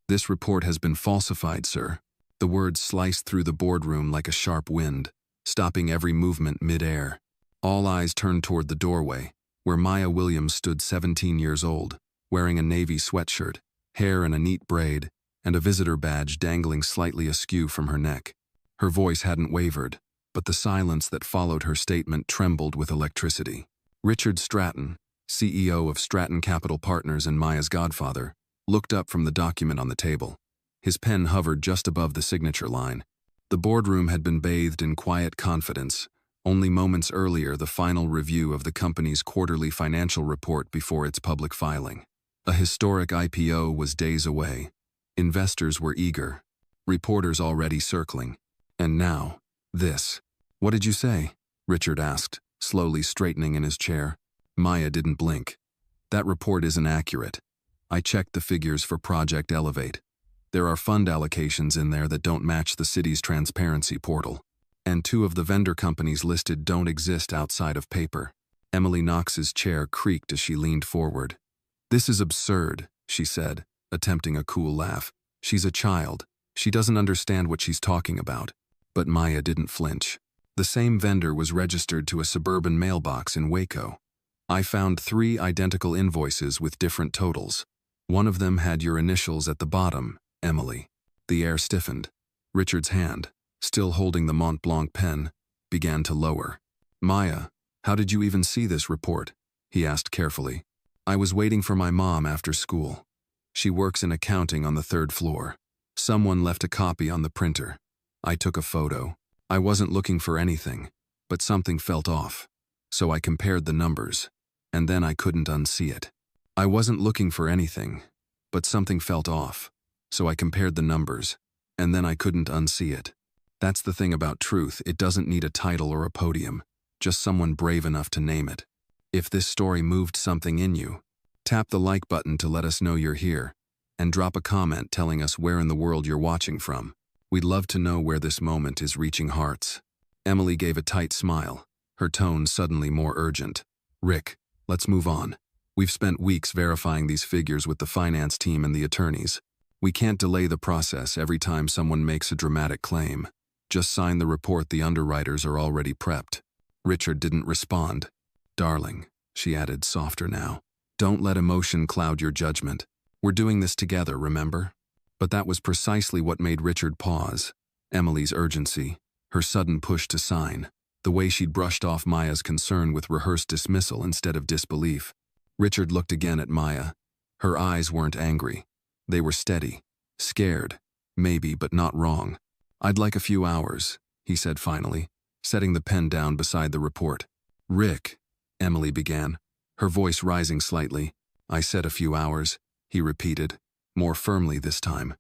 "This report has been falsified, sir." The words sliced through the boardroom like a sharp wind, stopping every movement mid-air. All eyes turned toward the doorway, where Maya Williams stood 17 years old, wearing a navy sweatshirt, hair in a neat braid, and a visitor badge dangling slightly askew from her neck. Her voice hadn't wavered, but the silence that followed her statement trembled with electricity. Richard Stratton, CEO of Stratton Capital Partners and Maya's godfather, looked up from the document on the table. His pen hovered just above the signature line. The boardroom had been bathed in quiet confidence. Only moments earlier, the final review of the company's quarterly financial report before its public filing. A historic IPO was days away. Investors were eager, reporters already circling. And now, this. "What did you say?" Richard asked, slowly straightening in his chair. Maya didn't blink. "That report isn't accurate. I checked the figures for Project Elevate. There are fund allocations in there that don't match the city's transparency portal. And 2 of the vendor companies listed don't exist outside of paper." Emily Knox's chair creaked as she leaned forward. "This is absurd," she said, attempting a cool laugh. "She's a child. She doesn't understand what she's talking about." But Maya didn't flinch. "The same vendor was registered to a suburban mailbox in Waco. I found 3 identical invoices with different totals. One of them had your initials at the bottom, Emily." The air stiffened. Richard's hand, still holding the Mont Blanc pen, began to lower. "Maya, how did you even see this report?" he asked carefully. "I was waiting for my mom after school. She works in accounting on the 3rd floor. Someone left a copy on the printer. I took a photo. I wasn't looking for anything, but something felt off. So I compared the numbers, and then I couldn't unsee it. I wasn't looking for anything, but something felt off. So I compared the numbers, and then I couldn't unsee it. That's the thing about truth. It doesn't need a title or a podium, just someone brave enough to name it. If this story moved something in you, tap the like button to let us know you're here, and drop a comment telling us where in the world you're watching from. We'd love to know where this moment is reaching hearts." Emily gave a tight smile, her tone suddenly more urgent. "Rick, let's move on. We've spent weeks verifying these figures with the finance team and the attorneys. We can't delay the process every time someone makes a dramatic claim. Just sign the report. The underwriters are already prepped." Richard didn't respond. "Darling," she added, softer now, "don't let emotion cloud your judgment. We're doing this together, remember?" But that was precisely what made Richard pause. Emily's urgency, her sudden push to sign, the way she'd brushed off Maya's concern with rehearsed dismissal instead of disbelief. Richard looked again at Maya. Her eyes weren't angry. They were steady, scared, maybe, but not wrong. "I'd like a few hours," he said finally, setting the pen down beside the report. "Rick," Emily began, her voice rising slightly. "I said a few hours," he repeated, more firmly this time.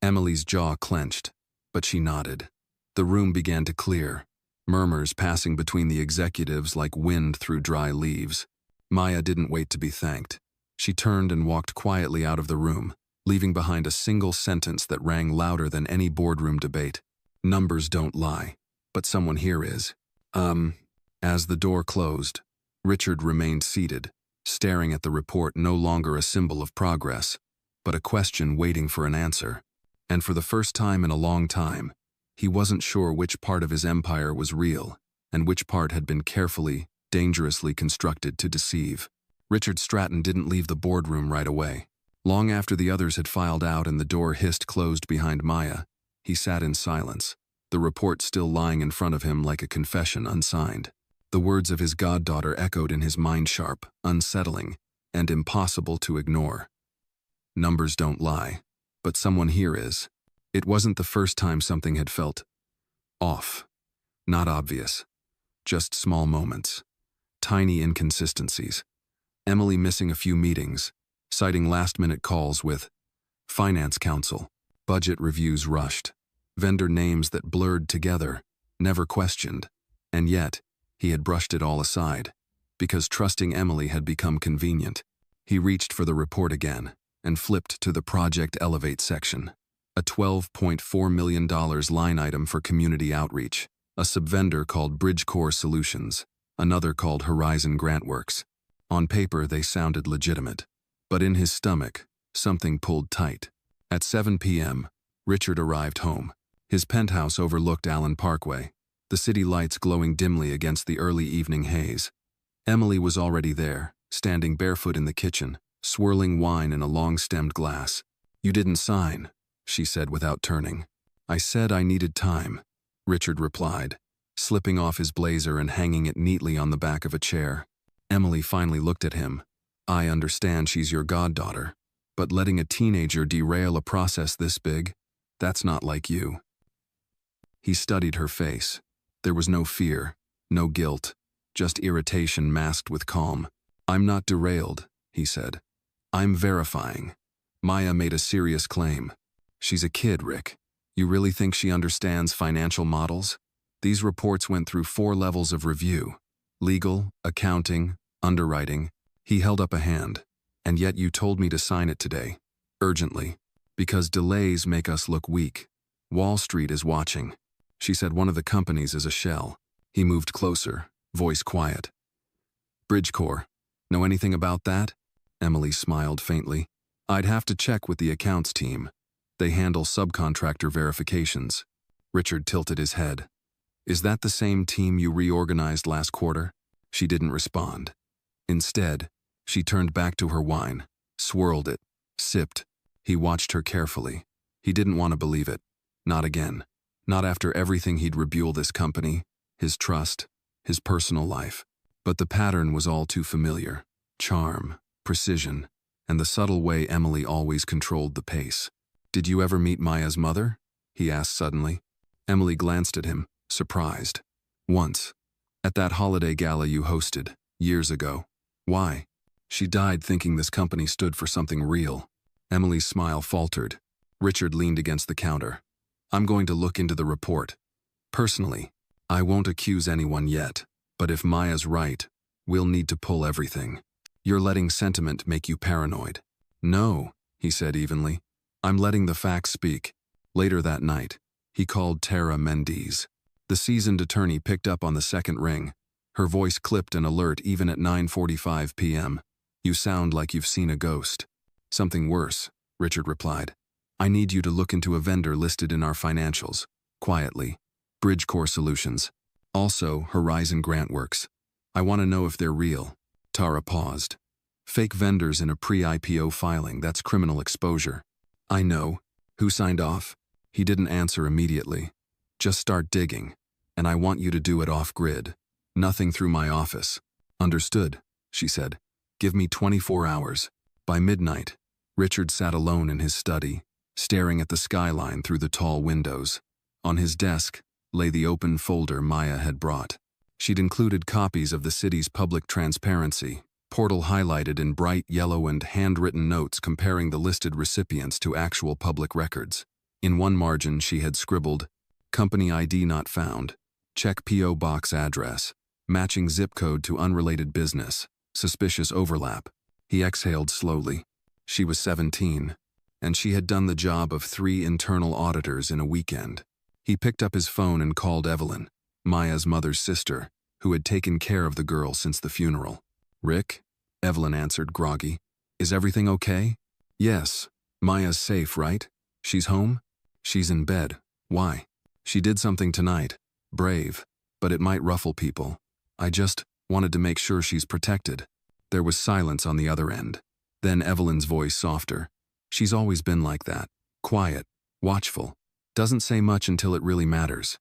Emily's jaw clenched, but she nodded. The room began to clear, murmurs passing between the executives like wind through dry leaves. Maya didn't wait to be thanked. She turned and walked quietly out of the room, leaving behind a single sentence that rang louder than any boardroom debate. "Numbers don't lie, but someone here is." As the door closed, Richard remained seated, staring at the report, no longer a symbol of progress, but a question waiting for an answer. And for the first time in a long time, he wasn't sure which part of his empire was real and which part had been carefully, dangerously constructed to deceive. Richard Stratton didn't leave the boardroom right away. Long after the others had filed out and the door hissed closed behind Maya, he sat in silence, the report still lying in front of him like a confession unsigned. The words of his goddaughter echoed in his mind, sharp, unsettling, and impossible to ignore. "Numbers don't lie, but someone here is." It wasn't the first time something had felt off. Not obvious. Just small moments. Tiny inconsistencies. Emily missing a few meetings, citing last-minute calls with finance counsel, budget reviews rushed, vendor names that blurred together, never questioned. And yet, he had brushed it all aside, because trusting Emily had become convenient. He reached for the report again, and flipped to the Project Elevate section. A $12.4 million line item for community outreach, a subvendor called Bridgecore Solutions, another called Horizon Grantworks. On paper, they sounded legitimate, but in his stomach, something pulled tight. At 7 p.m., Richard arrived home. His penthouse overlooked Allen Parkway, the city lights glowing dimly against the early evening haze. Emily was already there, standing barefoot in the kitchen, swirling wine in a long-stemmed glass. "You didn't sign," she said without turning. "I said I needed time," Richard replied, slipping off his blazer and hanging it neatly on the back of a chair. Emily finally looked at him. "I understand she's your goddaughter, but letting a teenager derail a process this big, that's not like you." He studied her face. There was no fear, no guilt, just irritation masked with calm. "I'm not derailed," he said. "I'm verifying. Maya made a serious claim. She's a kid, Rick. You really think she understands financial models? These reports went through 4 levels of review: legal, accounting, underwriting." He held up a hand. "And yet you told me to sign it today, urgently, because delays make us look weak. Wall Street is watching." She said one of the companies is a shell. He moved closer, voice quiet. "Bridgecore. Know anything about that?" Emily smiled faintly. "I'd have to check with the accounts team. They handle subcontractor verifications." Richard tilted his head. "Is that the same team you reorganized last quarter?" She didn't respond. Instead, she turned back to her wine, swirled it, sipped. He watched her carefully. He didn't want to believe it. Not again. Not after everything he'd rebuild this company, his trust, his personal life. But the pattern was all too familiar. Charm, precision, and the subtle way Emily always controlled the pace. "Did you ever meet Maya's mother?" he asked suddenly. Emily glanced at him, surprised. "Once. At that holiday gala you hosted, years ago." "Why?" "She died thinking this company stood for something real." Emily's smile faltered. Richard leaned against the counter. "I'm going to look into the report. Personally, I won't accuse anyone yet, but if Maya's right, we'll need to pull everything. You're letting sentiment make you paranoid." "No," he said evenly. "I'm letting the facts speak." Later that night, he called Tara Mendes. The seasoned attorney picked up on the second ring. Her voice clipped and alert even at 9:45 p.m. "You sound like you've seen a ghost." "Something worse," Richard replied. "I need you to look into a vendor listed in our financials, quietly. Bridgecore Solutions. Also, Horizon Grantworks. I want to know if they're real." Tara paused. "Fake vendors in a pre-IPO filing, that's criminal exposure." "I know. Who signed off?" He didn't answer immediately. "Just start digging, and I want you to do it off-grid. Nothing through my office." "Understood," she said. "Give me 24 hours. By midnight, Richard sat alone in his study, staring at the skyline through the tall windows. On his desk lay the open folder Maya had brought. She'd included copies of the city's public transparency portal highlighted in bright yellow and handwritten notes comparing the listed recipients to actual public records. In one margin she had scribbled, "Company ID not found. Check P.O. box address. Matching zip code to unrelated business. Suspicious overlap." He exhaled slowly. She was 17, and she had done the job of 3 internal auditors in a weekend. He picked up his phone and called Evelyn, Maya's mother's sister, who had taken care of the girl since the funeral. "Rick?" Evelyn answered, groggy. "Is everything okay?" "Yes. Maya's safe, right? She's home?" "She's in bed. Why?" "She did something tonight. Brave. But it might ruffle people. I just wanted to make sure she's protected." There was silence on the other end. Then Evelyn's voice softer. "She's always been like that. Quiet. Watchful. Doesn't say much until it really matters."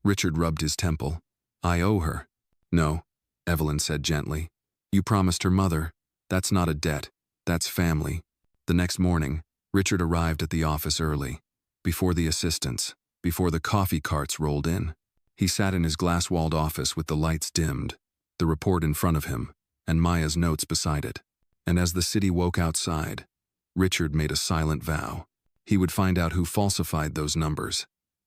Richard rubbed his temple. "I owe her." "No," Evelyn said gently. "You promised her mother. That's not a debt. That's family." The next morning, Richard arrived at the office early. Before the assistants, before the coffee carts rolled in. He sat in his glass-walled office with the lights dimmed, the report in front of him, and Maya's notes beside it. And as the city woke outside, Richard made a silent vow. He would find out who falsified those numbers.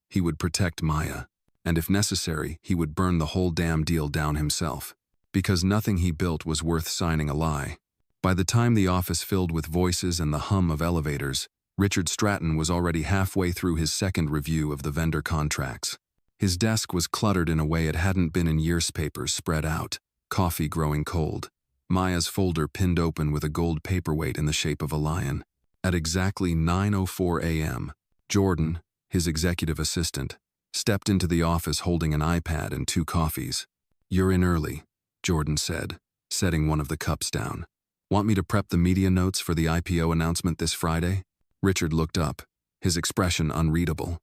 He would protect Maya. And if necessary, he would burn the whole damn deal down himself. Because nothing he built was worth signing a lie. By the time the office filled with voices and the hum of elevators, Richard Stratton was already halfway through his second review of the vendor contracts. His desk was cluttered in a way it hadn't been in years, papers spread out, coffee growing cold, Maya's folder pinned open with a gold paperweight in the shape of a lion. At exactly 9:04 a.m., Jordan, his executive assistant, stepped into the office holding an iPad and 2 coffees. "You're in early," Jordan said, setting one of the cups down. "Want me to prep the media notes for the IPO announcement this Friday?" Richard looked up, his expression unreadable.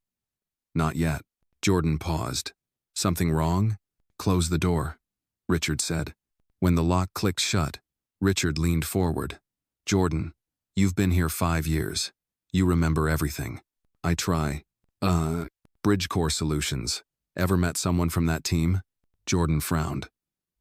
"Not yet." Jordan paused. "Something wrong?" "Close the door," Richard said. When the lock clicked shut, Richard leaned forward. "Jordan, you've been here 5 years. You remember everything." "I try." Bridgecore Solutions. Ever met someone from that team?" Jordan frowned.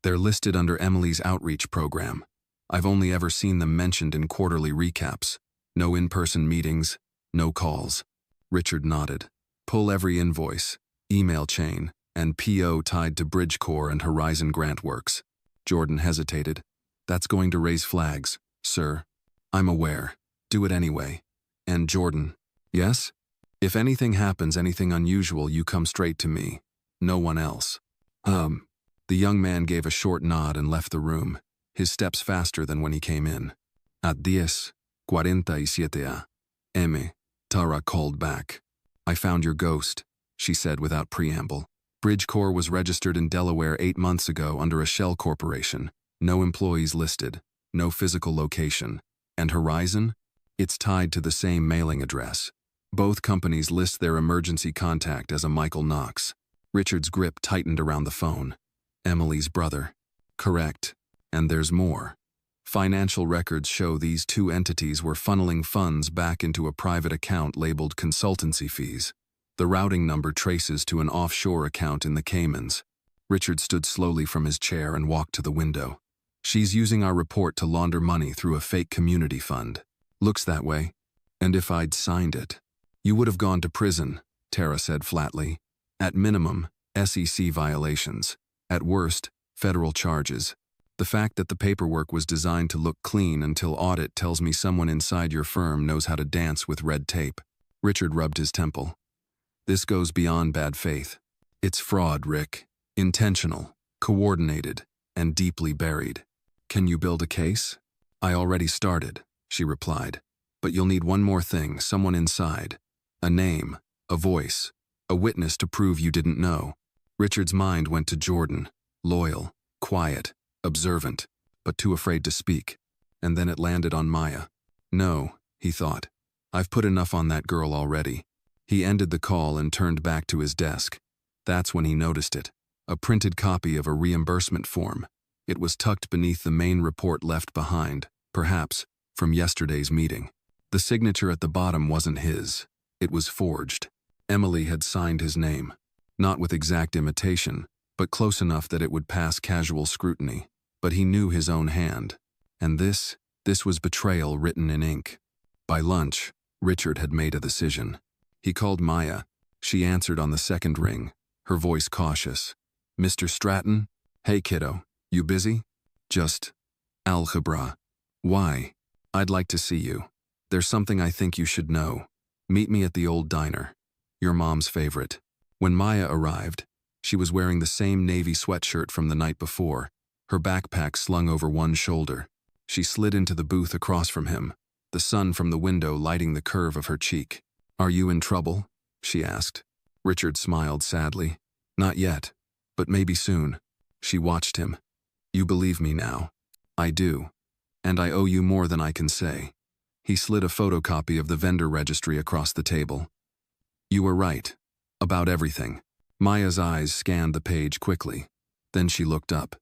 "They're listed under Emily's outreach program. I've only ever seen them mentioned in quarterly recaps. No in-person meetings, no calls." Richard nodded. "Pull every invoice, email chain, and PO tied to Bridgecore and Horizon Grant Works." Jordan hesitated. "That's going to raise flags, sir." "I'm aware. Do it anyway." "And Jordan." "Yes? If anything happens, anything unusual, you come straight to me. No one else." The young man gave a short nod and left the room, his steps faster than when he came in. At 10:47 a.m., Tara called back. "I found your ghost," she said without preamble. "Bridgecore was registered in Delaware 8 months ago under a shell corporation. No employees listed, no physical location. And Horizon? It's tied to the same mailing address. Both companies list their emergency contact as a Michael Knox." Richard's grip tightened around the phone. "Emily's brother." "Correct. And there's more. Financial records show these 2 entities were funneling funds back into a private account labeled consultancy fees. The routing number traces to an offshore account in the Caymans." Richard stood slowly from his chair and walked to the window. "She's using our report to launder money through a fake community fund. Looks that way. And if I'd signed it." "You would have gone to prison," Tara said flatly. "At minimum, SEC violations. At worst, federal charges. The fact that the paperwork was designed to look clean until audit tells me someone inside your firm knows how to dance with red tape." Richard rubbed his temple. "This goes beyond bad faith. It's fraud, Rick. Intentional, coordinated, and deeply buried. Can you build a case?" "I already started," she replied. "But you'll need one more thing, someone inside. A name, a voice, a witness to prove you didn't know." Richard's mind went to Jordan, loyal, quiet, observant, but too afraid to speak. And then it landed on Maya. "No," he thought. "I've put enough on that girl already." He ended the call and turned back to his desk. That's when he noticed it. A printed copy of a reimbursement form. It was tucked beneath the main report left behind, perhaps, from yesterday's meeting. The signature at the bottom wasn't his. It was forged. Emily had signed his name. Not with exact imitation, but close enough that it would pass casual scrutiny. But he knew his own hand. And this was betrayal written in ink. By lunch, Richard had made a decision. He called Maya. She answered on the second ring, her voice cautious. "Mr. Stratton? Hey kiddo, you busy?" "Just algebra." "Why?" "I'd like to see you. There's something I think you should know. Meet me at the old diner. Your mom's favorite." When Maya arrived, she was wearing the same navy sweatshirt from the night before, her backpack slung over one shoulder. She slid into the booth across from him, the sun from the window lighting the curve of her cheek. "Are you in trouble?" she asked. Richard smiled sadly. "Not yet, but maybe soon." She watched him. "You believe me now?" "I do. And I owe you more than I can say." He slid a photocopy of the vendor registry across the table. "You were right. About everything." Maya's eyes scanned the page quickly. Then she looked up.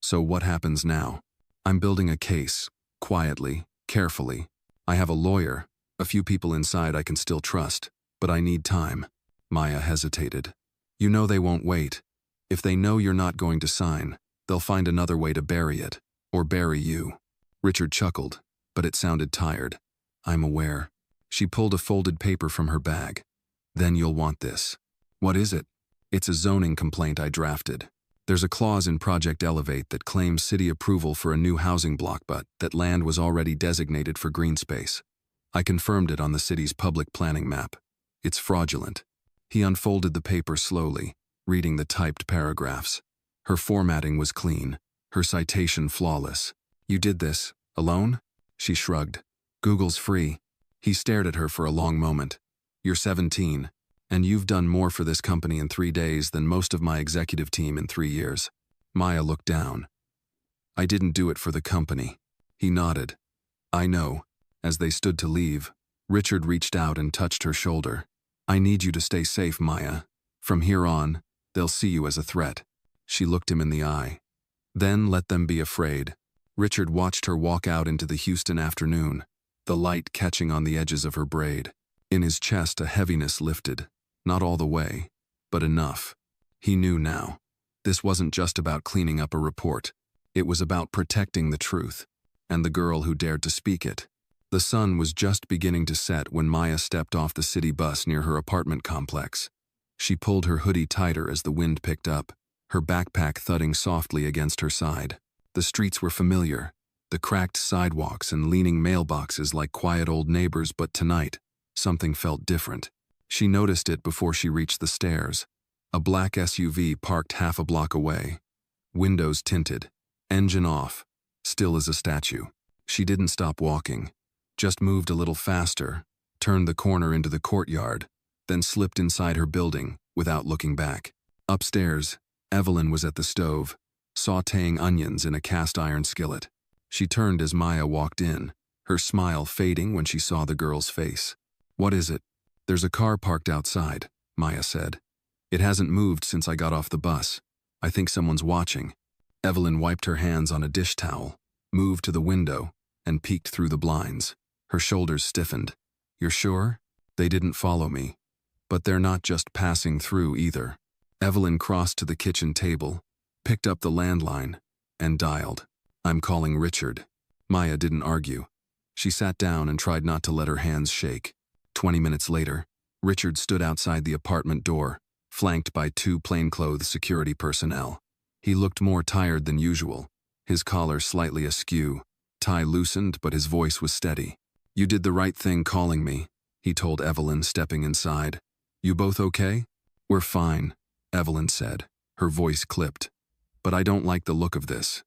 "So what happens now?" "I'm building a case, quietly, carefully. I have a lawyer, a few people inside I can still trust, but I need time." Maya hesitated. "You know they won't wait. If they know you're not going to sign, they'll find another way to bury it, or bury you." Richard chuckled, but it sounded tired. "I'm aware." She pulled a folded paper from her bag. "Then you'll want this." "What is it?" "It's a zoning complaint I drafted. There's a clause in Project Elevate that claims city approval for a new housing block, but that land was already designated for green space. I confirmed it on the city's public planning map. It's fraudulent." He unfolded the paper slowly, reading the typed paragraphs. Her formatting was clean, her citation flawless. "You did this, alone?" She shrugged. "Google's free." He stared at her for a long moment. You're 17, and you've done more for this company in 3 days than most of my executive team in 3 years. Maya looked down. I didn't do it for the company. He nodded. I know. As they stood to leave, Richard reached out and touched her shoulder. I need you to stay safe, Maya. From here on, they'll see you as a threat. She looked him in the eye. Then let them be afraid. Richard watched her walk out into the Houston afternoon, the light catching on the edges of her braid. In his chest, a heaviness lifted. Not all the way, but enough. He knew now. This wasn't just about cleaning up a report. It was about protecting the truth, and the girl who dared to speak it. The sun was just beginning to set when Maya stepped off the city bus near her apartment complex. She pulled her hoodie tighter as the wind picked up, her backpack thudding softly against her side. The streets were familiar, the cracked sidewalks and leaning mailboxes like quiet old neighbors, but tonight, something felt different. She noticed it before she reached the stairs. A black SUV parked half a block away. Windows tinted, engine off, still as a statue. She didn't stop walking, just moved a little faster, turned the corner into the courtyard, then slipped inside her building without looking back. Upstairs, Evelyn was at the stove, sautéing onions in a cast-iron skillet. She turned as Maya walked in, her smile fading when she saw the girl's face. What is it? There's a car parked outside, Maya said. It hasn't moved since I got off the bus. I think someone's watching. Evelyn wiped her hands on a dish towel, moved to the window, and peeked through the blinds. Her shoulders stiffened. You're sure? They didn't follow me. But they're not just passing through either. Evelyn crossed to the kitchen table, picked up the landline, and dialed. I'm calling Richard. Maya didn't argue. She sat down and tried not to let her hands shake. 20 minutes later, Richard stood outside the apartment door, flanked by 2 plainclothes security personnel. He looked more tired than usual, his collar slightly askew, tie loosened, but his voice was steady. You did the right thing calling me, he told Evelyn, stepping inside. You both okay? We're fine, Evelyn said, her voice clipped. But I don't like the look of this.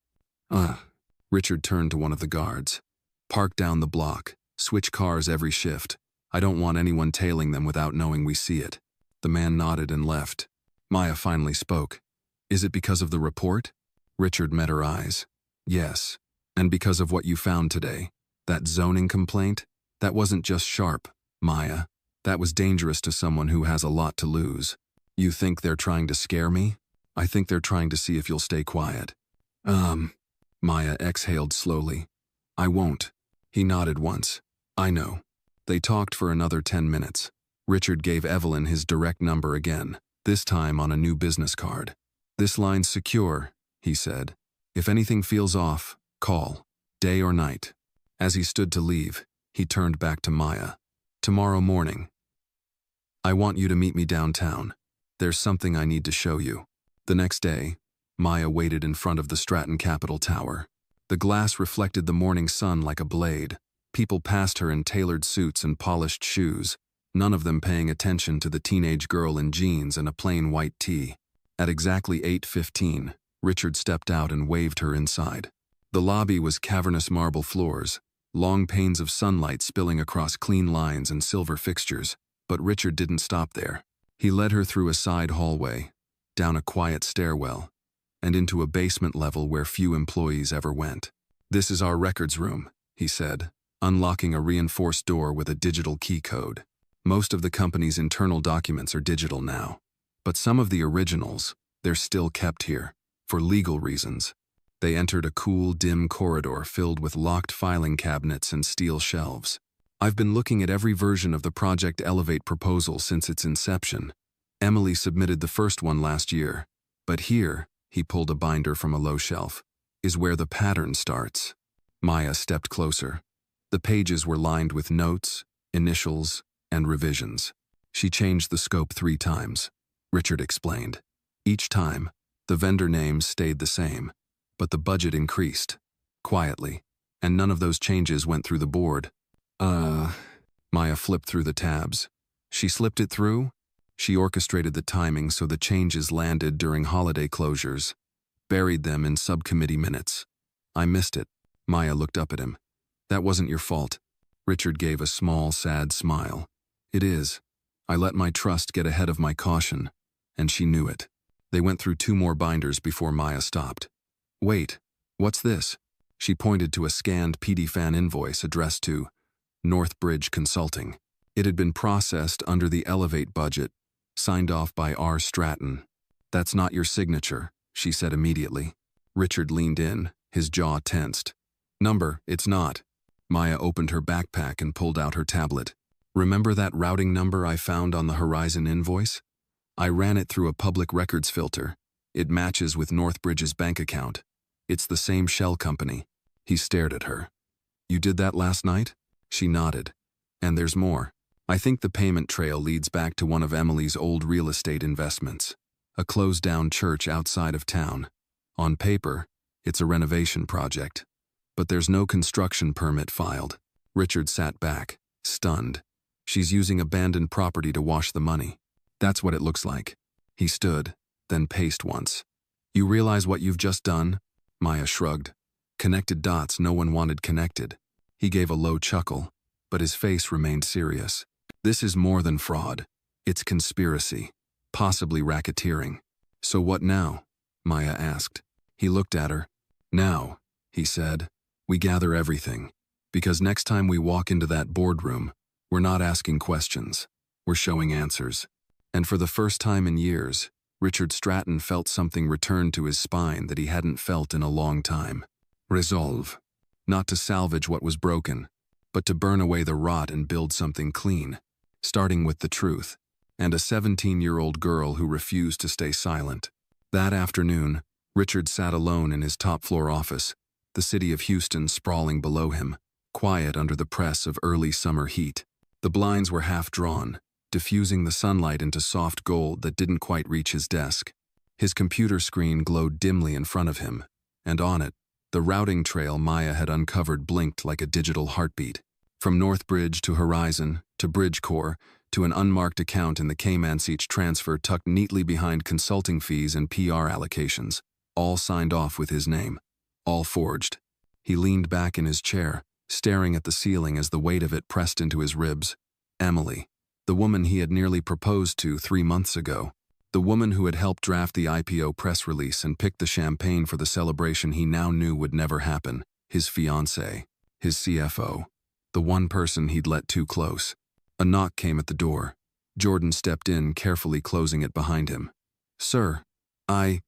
Richard turned to one of the guards. Park down the block, switch cars every shift. I don't want anyone tailing them without knowing we see it. The man nodded and left. Maya finally spoke. Is it because of the report? Richard met her eyes. Yes. And because of what you found today. That zoning complaint? That wasn't just sharp, Maya. That was dangerous to someone who has a lot to lose. You think they're trying to scare me? I think they're trying to see if you'll stay quiet. Maya exhaled slowly. I won't. He nodded once. I know. They talked for another 10 minutes. Richard gave Evelyn his direct number again, this time on a new business card. This line's secure, he said. If anything feels off, call, day or night. As he stood to leave, he turned back to Maya. Tomorrow morning. I want you to meet me downtown. There's something I need to show you. The next day, Maya waited in front of the Stratton Capitol Tower. The glass reflected the morning sun like a blade. People passed her in tailored suits and polished shoes, none of them paying attention to the teenage girl in jeans and a plain white tee. At exactly 8:15, Richard stepped out and waved her inside. The lobby was cavernous marble floors, long panes of sunlight spilling across clean lines and silver fixtures, but Richard didn't stop there. He led her through a side hallway, down a quiet stairwell, and into a basement level where few employees ever went. This is our records room, he said, unlocking a reinforced door with a digital key code. Most of the company's internal documents are digital now, but some of the originals, they're still kept here, for legal reasons. They entered a cool, dim corridor filled with locked filing cabinets and steel shelves. I've been looking at every version of the Project Elevate proposal since its inception. Emily submitted the first one last year, but here, he pulled a binder from a low shelf, is where the pattern starts. Maya stepped closer. The pages were lined with notes, initials, and revisions. She changed the scope 3 times, Richard explained. Each time, the vendor names stayed the same, but the budget increased, quietly, and none of those changes went through the board. Maya flipped through the tabs. She slipped it through? She orchestrated the timing so the changes landed during holiday closures, buried them in subcommittee minutes. I missed it. Maya looked up at him. That wasn't your fault. Richard gave a small, sad smile. It is. I let my trust get ahead of my caution, and she knew it. They went through 2 more binders before Maya stopped. Wait, what's this? She pointed to a scanned PD-Fan invoice addressed to Northbridge Consulting. It had been processed under the Elevate budget, signed off by R. Stratton. That's not your signature, she said immediately. Richard leaned in, his jaw tensed. Number, it's not. Maya opened her backpack and pulled out her tablet. Remember that routing number I found on the Horizon invoice? I ran it through a public records filter. It matches with Northbridge's bank account. It's the same shell company. He stared at her. You did that last night? She nodded. And there's more. I think the payment trail leads back to one of Emily's old real estate investments. A closed-down church outside of town. On paper, it's a renovation project. But there's no construction permit filed. Richard sat back, stunned. She's using abandoned property to wash the money. That's what it looks like. He stood, then paced once. You realize what you've just done? Maya shrugged. Connected dots no one wanted connected. He gave a low chuckle, but his face remained serious. This is more than fraud. It's conspiracy, possibly racketeering. So what now? Maya asked. He looked at her. Now, he said, we gather everything. Because next time we walk into that boardroom, we're not asking questions. We're showing answers. And for the first time in years, Richard Stratton felt something return to his spine that he hadn't felt in a long time. Resolve. Not to salvage what was broken, but to burn away the rot and build something clean, starting with the truth, and a 17-year-old girl who refused to stay silent. That afternoon, Richard sat alone in his top-floor office, the city of Houston sprawling below him, quiet under the press of early summer heat. The blinds were half drawn, diffusing the sunlight into soft gold that didn't quite reach his desk. His computer screen glowed dimly in front of him, and on it, the routing trail Maya had uncovered blinked like a digital heartbeat. From Northbridge to Horizon, to Bridgecore, to an unmarked account in the Cayman's each transfer tucked neatly behind consulting fees and PR allocations, all signed off with his name, all forged. He leaned back in his chair, staring at the ceiling as the weight of it pressed into his ribs. Emily, the woman he had nearly proposed to 3 months ago, the woman who had helped draft the IPO press release and picked the champagne for the celebration he now knew would never happen, his fiancée, his CFO, the one person he'd let too close. A knock came at the door. Jordan stepped in, carefully closing it behind him. Sir, I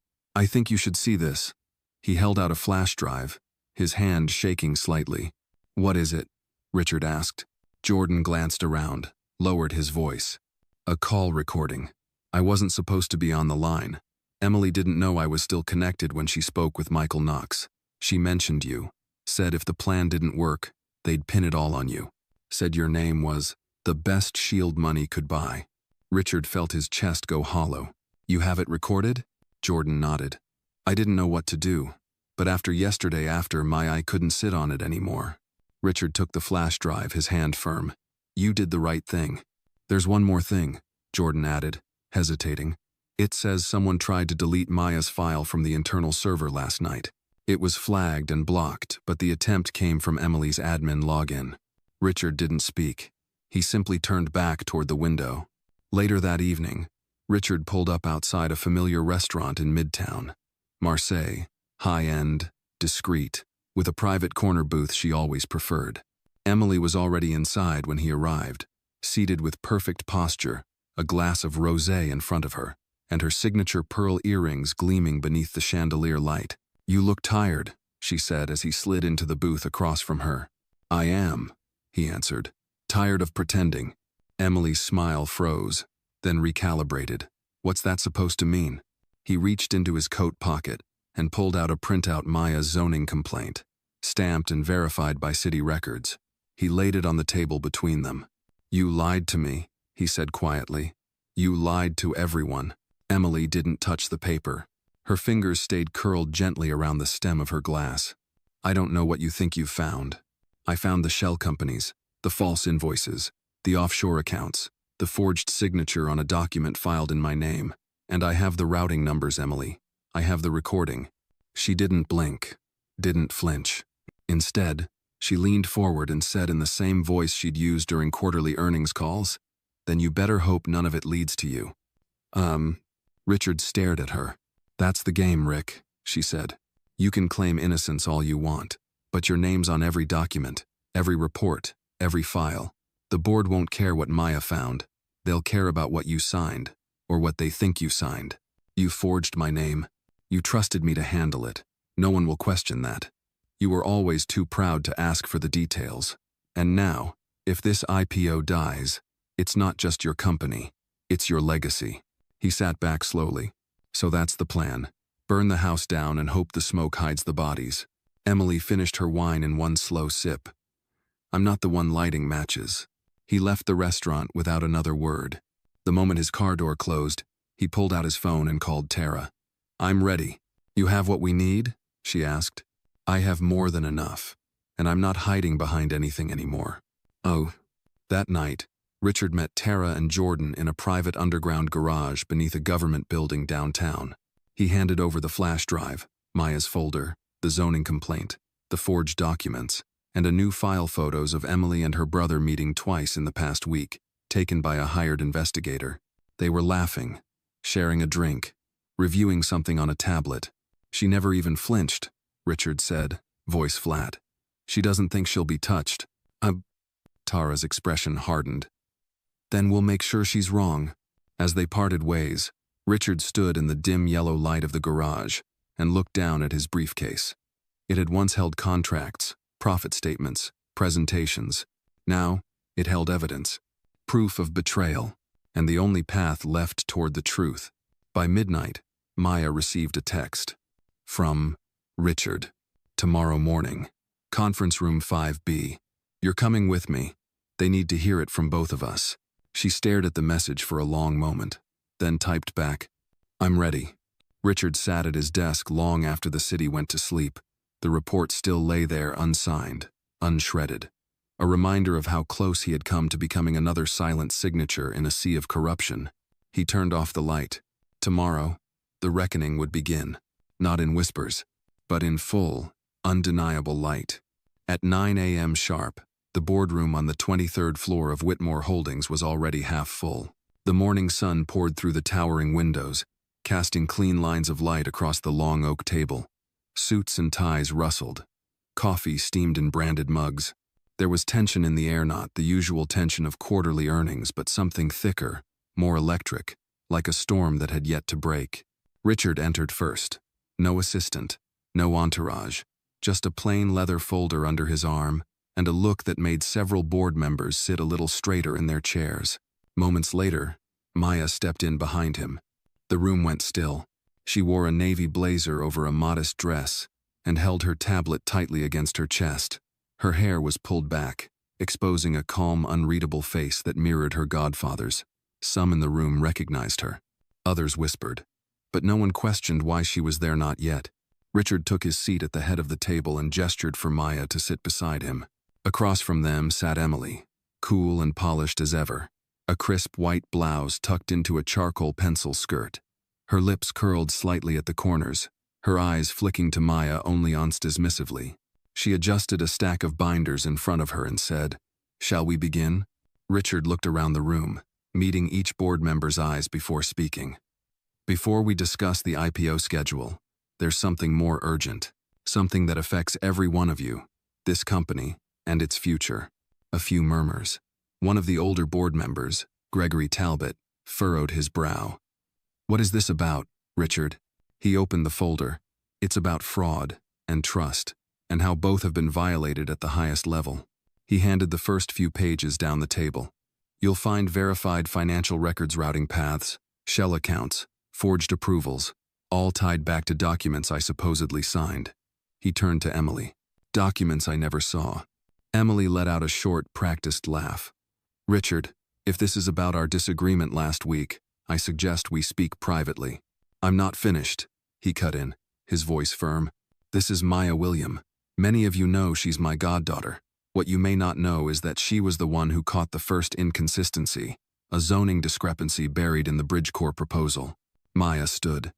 think you should see this. He held out a flash drive, his hand shaking slightly. What is it? Richard asked. Jordan glanced around, lowered his voice. A call recording. I wasn't supposed to be on the line. Emily didn't know I was still connected when she spoke with Michael Knox. She mentioned you. Said if the plan didn't work, they'd pin it all on you. Said your name was the best shield money could buy. Richard felt his chest go hollow. You have it recorded? Jordan nodded. I didn't know what to do, but after yesterday I couldn't sit on it anymore. Richard took the flash drive, his hand firm. You did the right thing. There's one more thing, Jordan added, hesitating. It says someone tried to delete Maya's file from the internal server last night. It was flagged and blocked, but the attempt came from Emily's admin login. Richard didn't speak. He simply turned back toward the window. Later that evening, Richard pulled up outside a familiar restaurant in Midtown. Marseille, high-end, discreet, with a private corner booth she always preferred. Emily was already inside when he arrived, seated with perfect posture, a glass of rosé in front of her, and her signature pearl earrings gleaming beneath the chandelier light. You look tired, she said as he slid into the booth across from her. I am, he answered, tired of pretending. Emily's smile froze, then recalibrated. What's that supposed to mean? He reached into his coat pocket and pulled out a printout Maya's zoning complaint, stamped and verified by city records. He laid it on the table between them. You lied to me, he said quietly. You lied to everyone. Emily didn't touch the paper. Her fingers stayed curled gently around the stem of her glass. I don't know what you think you've found. I found the shell companies, the false invoices, the offshore accounts, the forged signature on a document filed in my name. And I have the routing numbers, Emily. I have the recording. She didn't blink, didn't flinch. Instead, She leaned forward and said in the same voice she'd used during quarterly earnings calls, "Then you better hope none of it leads to you." Richard stared at her. "That's the game, Rick," she said. "You can claim innocence all you want, but your name's on every document, every report, every file. The board won't care what Maya found. They'll care about what you signed, or what they think you signed. You forged my name. You trusted me to handle it. No one will question that. You were always too proud to ask for the details. And now, if this IPO dies, it's not just your company, it's your legacy." He sat back slowly. "So that's the plan. Burn the house down and hope the smoke hides the bodies." Emily finished her wine in one slow sip. "I'm not the one lighting matches." He left the restaurant without another word. The moment his car door closed, he pulled out his phone and called Tara. "I'm ready." "You have what we need?" she asked. "I have more than enough, and I'm not hiding behind anything anymore." Oh, that night, Richard met Tara and Jordan in a private underground garage beneath a government building downtown. He handed over the flash drive, Maya's folder, the zoning complaint, the forged documents, and a new file photos of Emily and her brother meeting twice in the past week, taken by a hired investigator. They were laughing, sharing a drink, reviewing something on a tablet. "She never even flinched," Richard said, voice flat. "She doesn't think she'll be touched." Tara's expression hardened. "Then we'll make sure she's wrong." As they parted ways, Richard stood in the dim yellow light of the garage and looked down at his briefcase. It had once held contracts, profit statements, presentations. Now, it held evidence, proof of betrayal, and the only path left toward the truth. By midnight, Maya received a text. From Richard. "Tomorrow morning. Conference room 5B. You're coming with me. They need to hear it from both of us." She stared at the message for a long moment, then typed back, "I'm ready." Richard sat at his desk long after the city went to sleep. The report still lay there unsigned, unshredded. A reminder of how close he had come to becoming another silent signature in a sea of corruption. He turned off the light. Tomorrow, the reckoning would begin. Not in whispers, but in full, undeniable light. At 9 a.m. sharp, the boardroom on the 23rd floor of Whitmore Holdings was already half full. The morning sun poured through the towering windows, casting clean lines of light across the long oak table. Suits and ties rustled. Coffee steamed in branded mugs. There was tension in the air, not the usual tension of quarterly earnings, but something thicker, more electric, like a storm that had yet to break. Richard entered first. No assistant, no entourage, just a plain leather folder under his arm, and a look that made several board members sit a little straighter in their chairs. Moments later, Maya stepped in behind him. The room went still. She wore a navy blazer over a modest dress and held her tablet tightly against her chest. Her hair was pulled back, exposing a calm, unreadable face that mirrored her godfather's. Some in the room recognized her. Others whispered. But no one questioned why she was there not yet. Richard took his seat at the head of the table and gestured for Maya to sit beside him. Across from them sat Emily, cool and polished as ever, a crisp white blouse tucked into a charcoal pencil skirt. Her lips curled slightly at the corners, her eyes flicking to Maya only dismissively. She adjusted a stack of binders in front of her and said, "Shall we begin?" Richard looked around the room, meeting each board member's eyes before speaking. "Before we discuss the IPO schedule, there's something more urgent, something that affects every one of you, this company, and its future." A few murmurs. One of the older board members, Gregory Talbot, furrowed his brow. "What is this about, Richard?" He opened the folder. "It's about fraud and trust, and how both have been violated at the highest level." He handed the first few pages down the table. "You'll find verified financial records routing paths, shell accounts, forged approvals, all tied back to documents I supposedly signed." He turned to Emily. "Documents I never saw." Emily let out a short, practiced laugh. "Richard, if this is about our disagreement last week, I suggest we speak privately." "I'm not finished," he cut in, his voice firm. "This is Maya William. Many of you know she's my goddaughter. What you may not know is that she was the one who caught the first inconsistency, a zoning discrepancy buried in the Bridgecore proposal." Maya stood.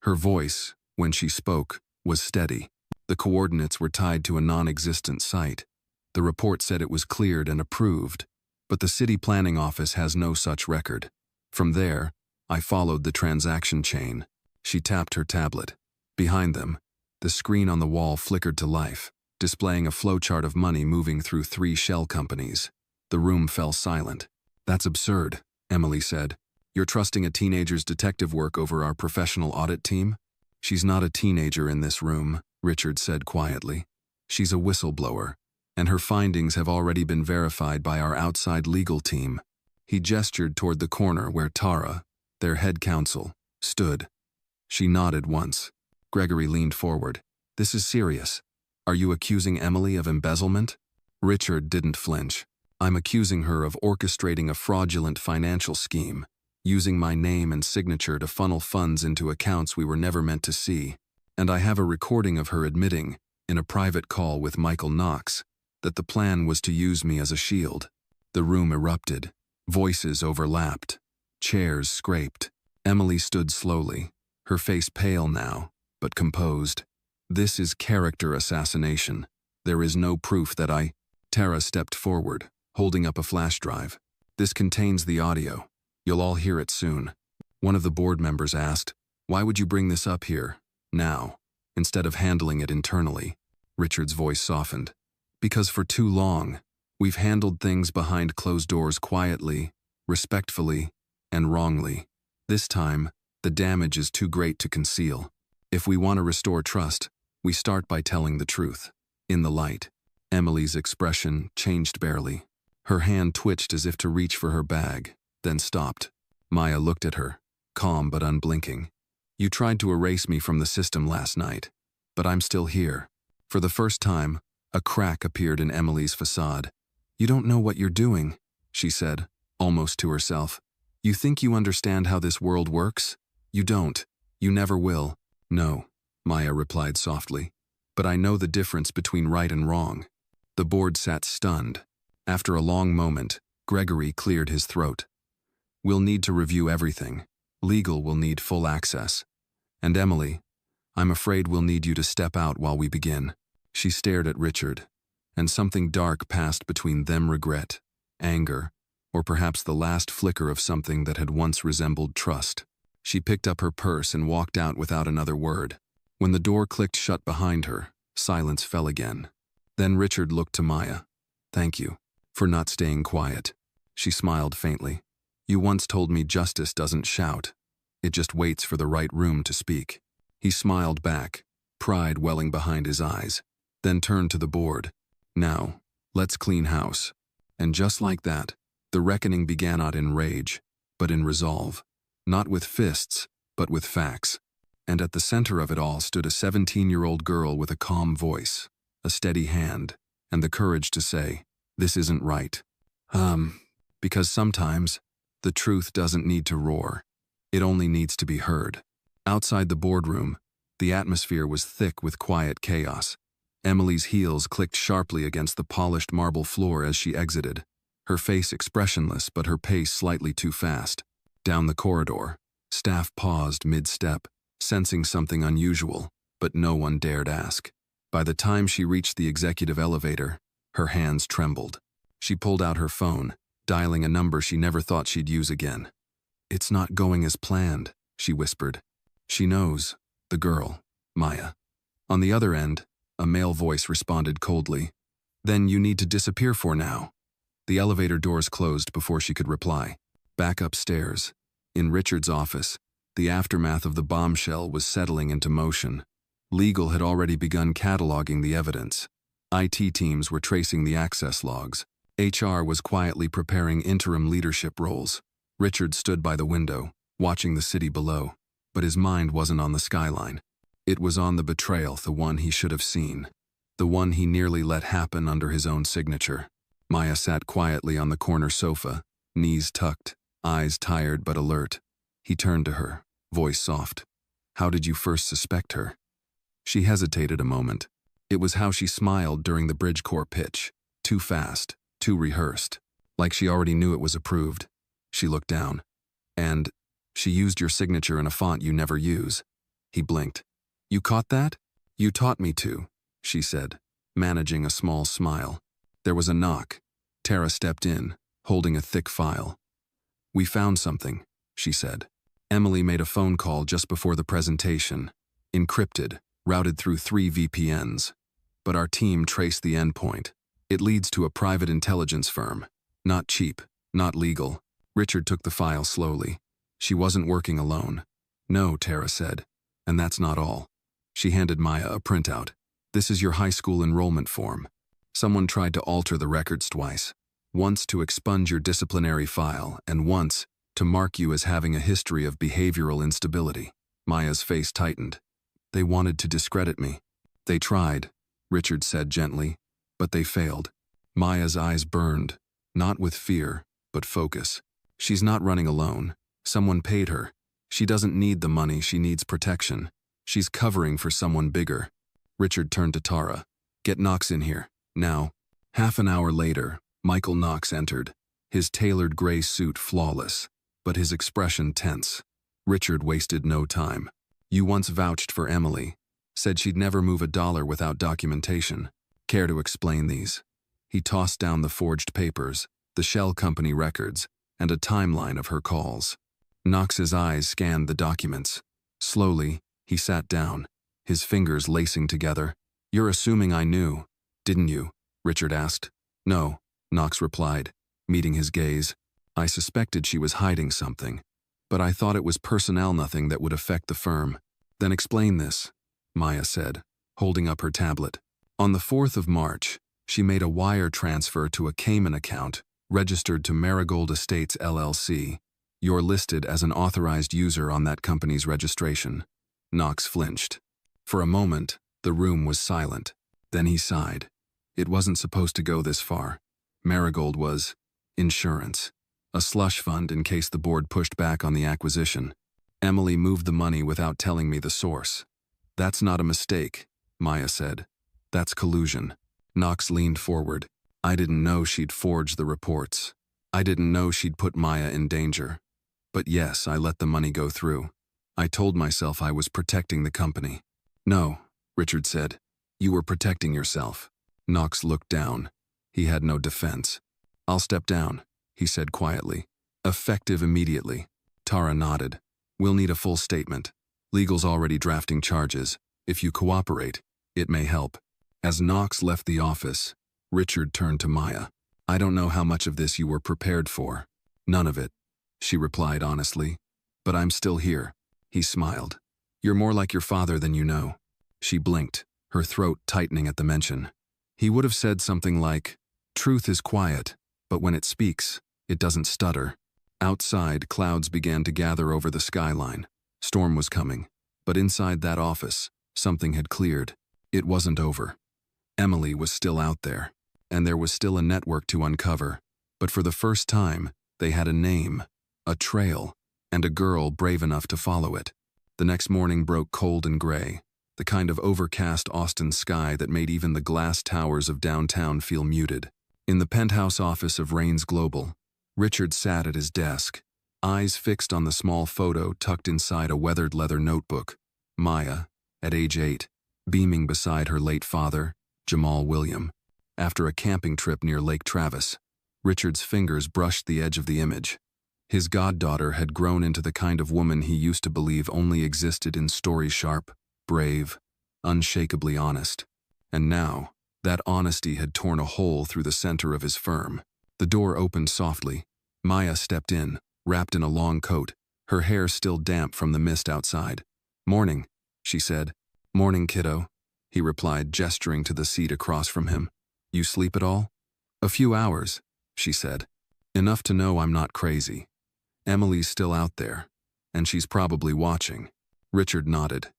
Her voice, when she spoke, was steady. The coordinates were tied to a non-existent site, The report said it was cleared and approved, but the city planning office has no such record. From there, I followed the transaction chain. She tapped her tablet. Behind them, the screen on the wall flickered to life, displaying a flowchart of money moving through 3 shell companies. The room fell silent. "That's absurd," Emily said. "You're trusting a teenager's detective work over our professional audit team?" "She's not a teenager in this room," Richard said quietly. "She's a whistleblower, and her findings have already been verified by our outside legal team." He gestured toward the corner where Tara, their head counsel, stood. She nodded once. Gregory leaned forward. "This is serious. Are you accusing Emily of embezzlement?" Richard didn't flinch. "I'm accusing her of orchestrating a fraudulent financial scheme, using my name and signature to funnel funds into accounts we were never meant to see. And I have a recording of her admitting, in a private call with Michael Knox, that the plan was to use me as a shield." The room erupted. Voices overlapped. Chairs scraped. Emily stood slowly, her face pale now, but composed. "This is character assassination. There is no proof that I—" Tara stepped forward, holding up a flash drive. "This contains the audio. You'll all hear it soon." One of the board members asked, "Why would you bring this up here, now, instead of handling it internally?" Richard's voice softened. "Because for too long, we've handled things behind closed doors quietly, respectfully, and wrongly. This time, the damage is too great to conceal. If we want to restore trust, we start by telling the truth." In the light, Emily's expression changed barely. Her hand twitched as if to reach for her bag, then stopped. Maya looked at her, calm but unblinking. "You tried to erase me from the system last night, but I'm still here." For the first time, a crack appeared in Emily's facade. "You don't know what you're doing," she said, almost to herself. "You think you understand how this world works? You don't. You never will." "No," Maya replied softly. "But I know the difference between right and wrong." The board sat stunned. After a long moment, Gregory cleared his throat. "We'll need to review everything. Legal will need full access. And Emily, I'm afraid we'll need you to step out while we begin." She stared at Richard, and something dark passed between them: regret, anger, or perhaps the last flicker of something that had once resembled trust. She picked up her purse and walked out without another word. When the door clicked shut behind her, silence fell again. Then Richard looked to Maya. "Thank you for not staying quiet." She smiled faintly. "You once told me justice doesn't shout. It just waits for the right room to speak." He smiled back, pride welling behind his eyes, then turned to the board. "Now, let's clean house." And just like that, the reckoning began not in rage, but in resolve. Not with fists, but with facts. And at the center of it all stood a 17-year-old girl with a calm voice, a steady hand, and the courage to say, "This isn't right." Because sometimes, the truth doesn't need to roar. It only needs to be heard. Outside the boardroom, the atmosphere was thick with quiet chaos. Emily's heels clicked sharply against the polished marble floor as she exited, her face expressionless but her pace slightly too fast. Down the corridor, staff paused mid-step, sensing something unusual, but no one dared ask. By the time she reached the executive elevator, her hands trembled. She pulled out her phone, dialing a number she never thought she'd use again. "It's not going as planned," she whispered. "She knows, the girl, Maya." On the other end, a male voice responded coldly. "Then you need to disappear for now." The elevator doors closed before she could reply. Back upstairs, in Richard's office, the aftermath of the bombshell was settling into motion. Legal had already begun cataloging the evidence. IT teams were tracing the access logs. HR was quietly preparing interim leadership roles. Richard stood by the window, watching the city below, but his mind wasn't on the skyline. It was on the betrayal, the one he should have seen, the one he nearly let happen under his own signature. Maya sat quietly on the corner sofa, knees tucked, eyes tired but alert. He turned to her, voice soft. "How did you first suspect her?" She hesitated a moment. It was how she smiled during the Bridgecore pitch. Too fast, too rehearsed, like she already knew it was approved. She looked down. "And she used your signature in a font you never use." He blinked. "You caught that?" "You taught me to," she said, managing a small smile. There was a knock. Tara stepped in, holding a thick file. "We found something," she said. Emily made a phone call just before the presentation, encrypted, routed through 3 VPNs. But our team traced the endpoint. It leads to a private intelligence firm. Not cheap, not legal. Richard took the file slowly. She wasn't working alone. "No," Tara said. "And that's not all." She handed Maya a printout. "This is your high school enrollment form. Someone tried to alter the records twice. Once to expunge your disciplinary file, and once to mark you as having a history of behavioral instability." Maya's face tightened. "They wanted to discredit me." "They tried," Richard said gently, "but they failed." Maya's eyes burned, not with fear, but focus. She's not running alone. Someone paid her. She doesn't need the money, she needs protection. She's covering for someone bigger. Richard turned to Tara. "Get Knox in here, now." Half an hour later, Michael Knox entered, his tailored gray suit flawless, but his expression tense. Richard wasted no time. "You once vouched for Emily, said she'd never move a dollar without documentation. Care to explain these?" He tossed down the forged papers, the shell company records, and a timeline of her calls. Knox's eyes scanned the documents. Slowly, he sat down, his fingers lacing together. "You're assuming I knew, didn't you?" Richard asked. "No," Knox replied, meeting his gaze. "I suspected she was hiding something, but I thought it was personnel nothing that would affect the firm." "Then explain this," Maya said, holding up her tablet. "On the 4th of March, she made a wire transfer to a Cayman account registered to Marigold Estates LLC. You're listed as an authorized user on that company's registration." Knox flinched. For a moment, the room was silent. Then he sighed. It wasn't supposed to go this far. Marigold was insurance, a slush fund in case the board pushed back on the acquisition. "Emily moved the money without telling me the source." "That's not a mistake," Maya said. "That's collusion." Knox leaned forward. "I didn't know she'd forged the reports. I didn't know she'd put Maya in danger. But yes, I let the money go through. I told myself I was protecting the company." "No," Richard said. "You were protecting yourself." Knox looked down. He had no defense. "I'll step down," he said quietly. "Effective immediately." Tara nodded. "We'll need a full statement. Legal's already drafting charges. If you cooperate, it may help." As Knox left the office, Richard turned to Maya. "I don't know how much of this you were prepared for." "None of it," she replied honestly. "But I'm still here." He smiled. "You're more like your father than you know." She blinked, her throat tightening at the mention. He would have said something like, "Truth is quiet, but when it speaks, it doesn't stutter." Outside, clouds began to gather over the skyline. Storm was coming, but inside that office, something had cleared. It wasn't over. Emily was still out there, and there was still a network to uncover. But for the first time, they had a name, a trail, and a girl brave enough to follow it. The next morning broke cold and gray, the kind of overcast Austin sky that made even the glass towers of downtown feel muted. In the penthouse office of Rains Global, Richard sat at his desk, eyes fixed on the small photo tucked inside a weathered leather notebook. Maya, at age 8, beaming beside her late father, Jamal William. After a camping trip near Lake Travis, Richard's fingers brushed the edge of the image. His goddaughter had grown into the kind of woman he used to believe only existed in story sharp, brave, unshakably honest. And now, that honesty had torn a hole through the center of his firm. The door opened softly. Maya stepped in, wrapped in a long coat, her hair still damp from the mist outside. "Morning," she said. "Morning, kiddo," he replied, gesturing to the seat across from him. "You sleep at all?" "A few hours," she said. "Enough to know I'm not crazy. Emily's still out there, and she's probably watching." Richard nodded.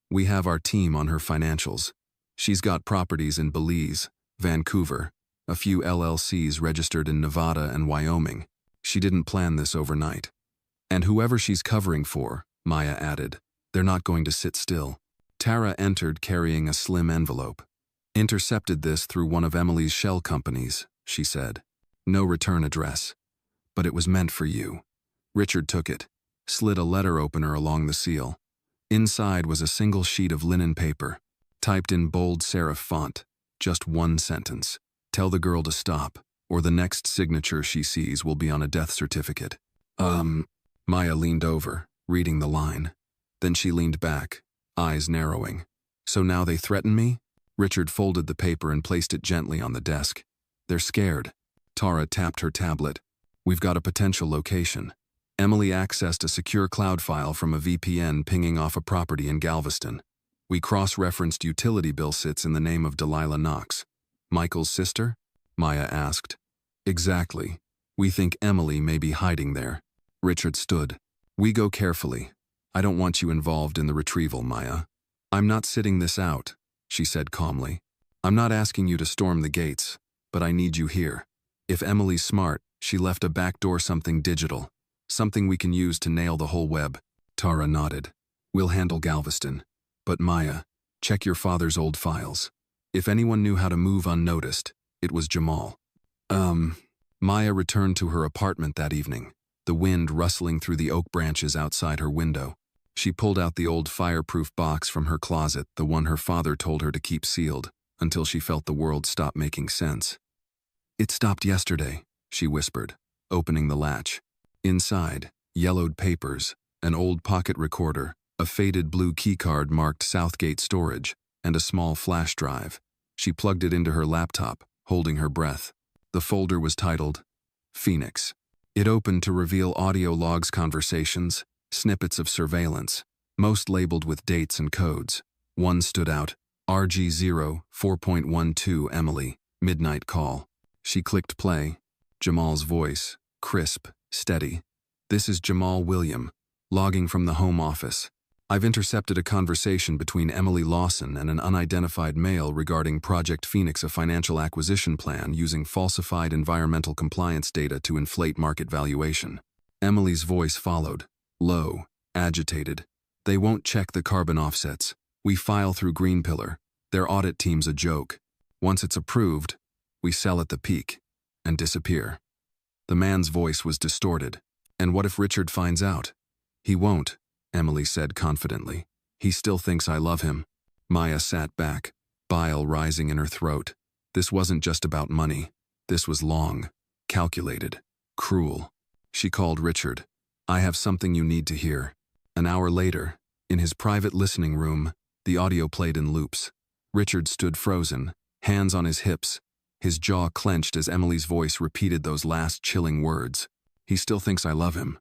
"We have our team on her financials. She's got properties in Belize, Vancouver, a few LLCs registered in Nevada and Wyoming. She didn't plan this overnight. And whoever she's covering for," Maya added, "they're not going to sit still." Tara entered carrying a slim envelope. "Intercepted this through one of Emily's shell companies," she said. "No return address. But it was meant for you." Richard took it, slid a letter opener along the seal. Inside was a single sheet of linen paper, typed in bold serif font, just one sentence. Tell the girl to stop, or the next signature she sees will be on a death certificate. Maya leaned over, reading the line. Then she leaned back, eyes narrowing. So now they threaten me? Richard folded the paper and placed it gently on the desk. They're scared. Tara tapped her tablet. We've got a potential location. Emily accessed a secure cloud file from a VPN pinging off a property in Galveston. We cross-referenced utility bill sits in the name of Delilah Knox. Michael's sister? Maya asked. Exactly. We think Emily may be hiding there. Richard stood. We go carefully. I don't want you involved in the retrieval, Maya. I'm not sitting this out, she said calmly. I'm not asking you to storm the gates, but I need you here. If Emily's smart, she left a backdoor something digital, something we can use to nail the whole web. Tara nodded. We'll handle Galveston. But Maya, check your father's old files. If anyone knew how to move unnoticed, it was Jamal. Maya returned to her apartment that evening, the wind rustling through the oak branches outside her window. She pulled out the old fireproof box from her closet, the one her father told her to keep sealed, until she felt the world stop making sense. It stopped yesterday, she whispered, opening the latch. Inside, yellowed papers, an old pocket recorder, a faded blue keycard marked Southgate Storage, and a small flash drive. She plugged it into her laptop, holding her breath. The folder was titled Phoenix. It opened to reveal audio logs, conversations, snippets of surveillance, most labeled with dates and codes. One stood out, RG0 4.12 Emily, midnight call. She clicked play. Jamal's voice, crisp, steady. This is Jamal William, logging from the home office. I've intercepted a conversation between Emily Lawson and an unidentified male regarding Project Phoenix, a financial acquisition plan using falsified environmental compliance data to inflate market valuation. Emily's voice followed, low, agitated. They won't check the carbon offsets. We file through Green Pillar. Their audit team's a joke. Once it's approved, we sell at the peak and disappear. The man's voice was distorted. And what if Richard finds out? He won't, Emily said confidently. He still thinks I love him. Maya sat back, bile rising in her throat. This wasn't just about money. This was long, calculated, cruel. She called Richard. I have something you need to hear. An hour later, in his private listening room, the audio played in loops. Richard stood frozen, hands on his hips, his jaw clenched as Emily's voice repeated those last chilling words. He still thinks I love him.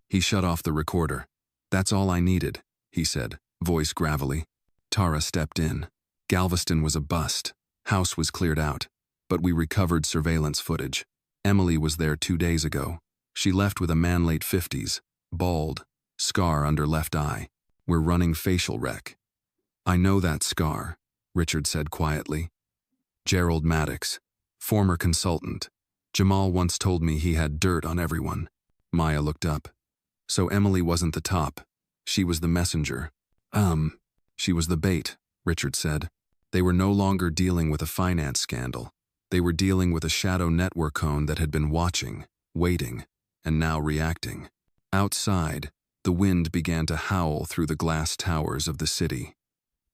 He shut off the recorder. That's all I needed, he said, voice gravelly. Tara stepped in. Galveston was a bust. House was cleared out. But we recovered surveillance footage. Emily was there 2 days ago. She left with a man late 50s, bald, scar under left eye. We're running facial rec. I know that scar, Richard said quietly. Gerald Maddox, former consultant. Jamal once told me he had dirt on everyone. Maya looked up. So Emily wasn't the top. She was the messenger. She was the bait, Richard said. They were no longer dealing with a finance scandal. They were dealing with a shadow network cone that had been watching, waiting, and now reacting. Outside, the wind began to howl through the glass towers of the city.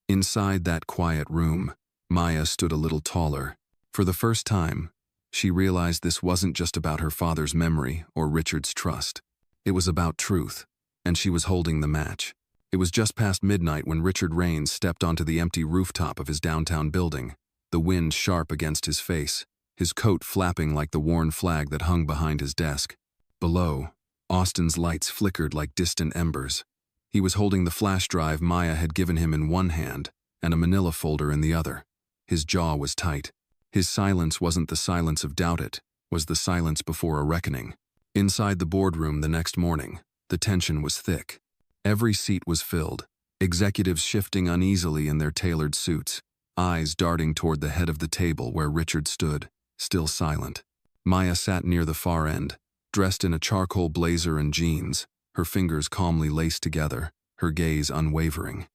Inside that quiet room, Maya stood a little taller. For the first time, she realized this wasn't just about her father's memory or Richard's trust. It was about truth, and she was holding the match. It was just past midnight when Richard Raines stepped onto the empty rooftop of his downtown building, the wind sharp against his face, his coat flapping like the worn flag that hung behind his desk. Below, Austin's lights flickered like distant embers. He was holding the flash drive Maya had given him in one hand and a manila folder in the other. His jaw was tight. His silence wasn't the silence of doubt, it was the silence before a reckoning. Inside the boardroom the next morning, the tension was thick. Every seat was filled, executives shifting uneasily in their tailored suits, eyes darting toward the head of the table where Richard stood, still silent. Maya sat near the far end, dressed in a charcoal blazer and jeans, her fingers calmly laced together, her gaze unwavering.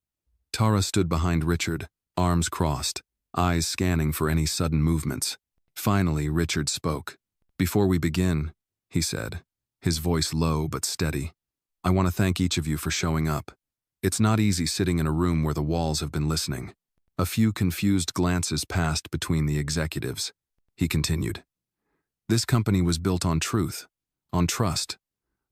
Tara stood behind Richard, arms crossed, eyes scanning for any sudden movements. Finally, Richard spoke. Before we begin, he said, his voice low but steady, I want to thank each of you for showing up. It's not easy sitting in a room where the walls have been listening. A few confused glances passed between the executives. He continued. This company was built on truth, on trust.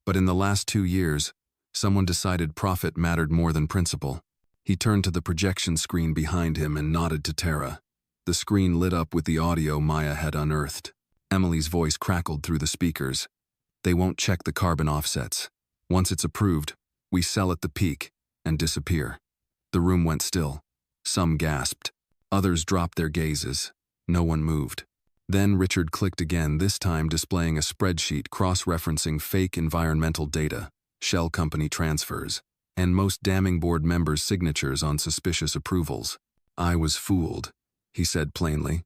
But in the last 2 years, someone decided profit mattered more than principle. He turned to the projection screen behind him and nodded to Tara. The screen lit up with the audio Maya had unearthed. Emily's voice crackled through the speakers. They won't check the carbon offsets. Once it's approved, we sell at the peak and disappear. The room went still. Some gasped. Others dropped their gazes. No one moved. Then Richard clicked again, this time displaying a spreadsheet cross-referencing fake environmental data, shell company transfers, and most damning board members' signatures on suspicious approvals. I was fooled, he said plainly,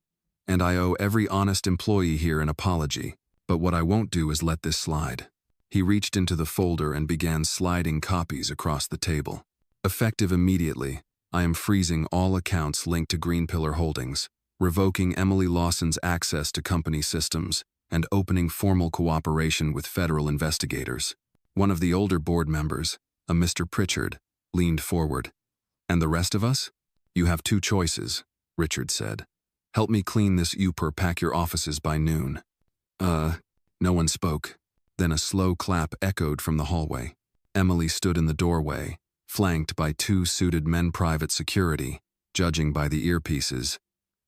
and I owe every honest employee here an apology, but what I won't do is let this slide. He reached into the folder and began sliding copies across the table. Effective immediately, I am freezing all accounts linked to Green Pillar Holdings, revoking Emily Lawson's access to company systems, and opening formal cooperation with federal investigators. One of the older board members, a Mr. Pritchard, leaned forward. And the rest of us? You have 2 choices, Richard said. Help me clean this pack your offices by noon. No one spoke. Then a slow clap echoed from the hallway. Emily stood in the doorway, flanked by 2 suited men private security, judging by the earpieces.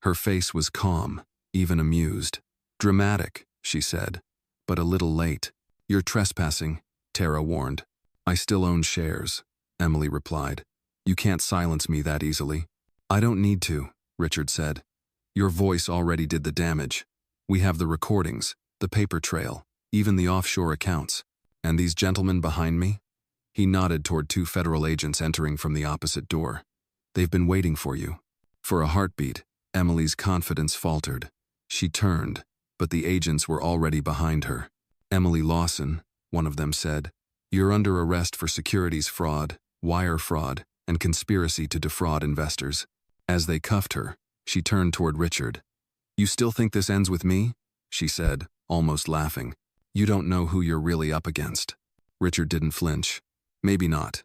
Her face was calm, even amused. Dramatic, she said, but a little late. You're trespassing, Tara warned. I still own shares, Emily replied. You can't silence me that easily. I don't need to, Richard said. Your voice already did the damage. We have the recordings, the paper trail, even the offshore accounts. And these gentlemen behind me? He nodded toward 2 federal agents entering from the opposite door. They've been waiting for you. For a heartbeat, Emily's confidence faltered. She turned, but the agents were already behind her. Emily Lawson, one of them said, you're under arrest for securities fraud, wire fraud, and conspiracy to defraud investors. As they cuffed her, she turned toward Richard. You still think this ends with me? She said, almost laughing. You don't know who you're really up against. Richard didn't flinch. Maybe not.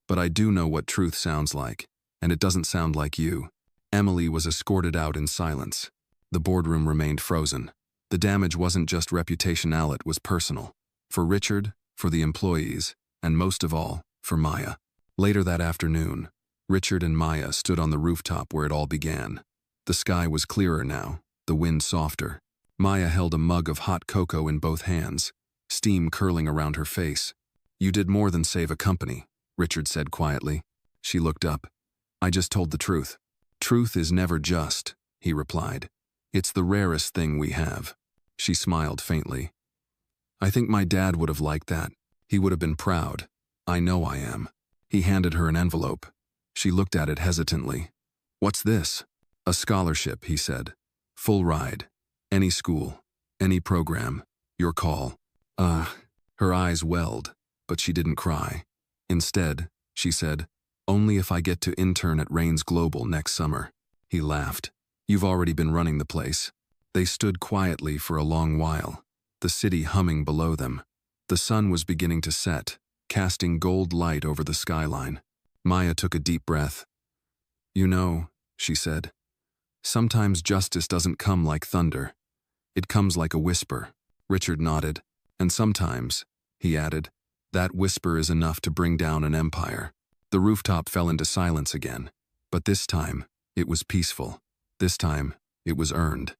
But I do know what truth sounds like, and it doesn't sound like you. Emily was escorted out in silence. The boardroom remained frozen. The damage wasn't just reputational, it was personal. For Richard, for the employees, and most of all, for Maya. Later that afternoon, Richard and Maya stood on the rooftop where it all began. The sky was clearer now, the wind softer. Maya held a mug of hot cocoa in both hands, steam curling around her face. You did more than save a company, Richard said quietly. She looked up. I just told the truth. Truth is never just, he replied. It's the rarest thing we have. She smiled faintly. I think my dad would have liked that. He would have been proud. I know I am. He handed her an envelope. She looked at it hesitantly. What's this? A scholarship, he said. Full ride. Any school. Any program. Your call. Her eyes welled, but she didn't cry. Instead, she said, only if I get to intern at Rains Global next summer. He laughed. You've already been running the place. They stood quietly for a long while, the city humming below them. The sun was beginning to set, casting gold light over the skyline. Maya took a deep breath. You know, she said, sometimes justice doesn't come like thunder. It comes like a whisper. Richard nodded. And sometimes, he added, that whisper is enough to bring down an empire. The rooftop fell into silence again, but this time, it was peaceful. This time, it was earned.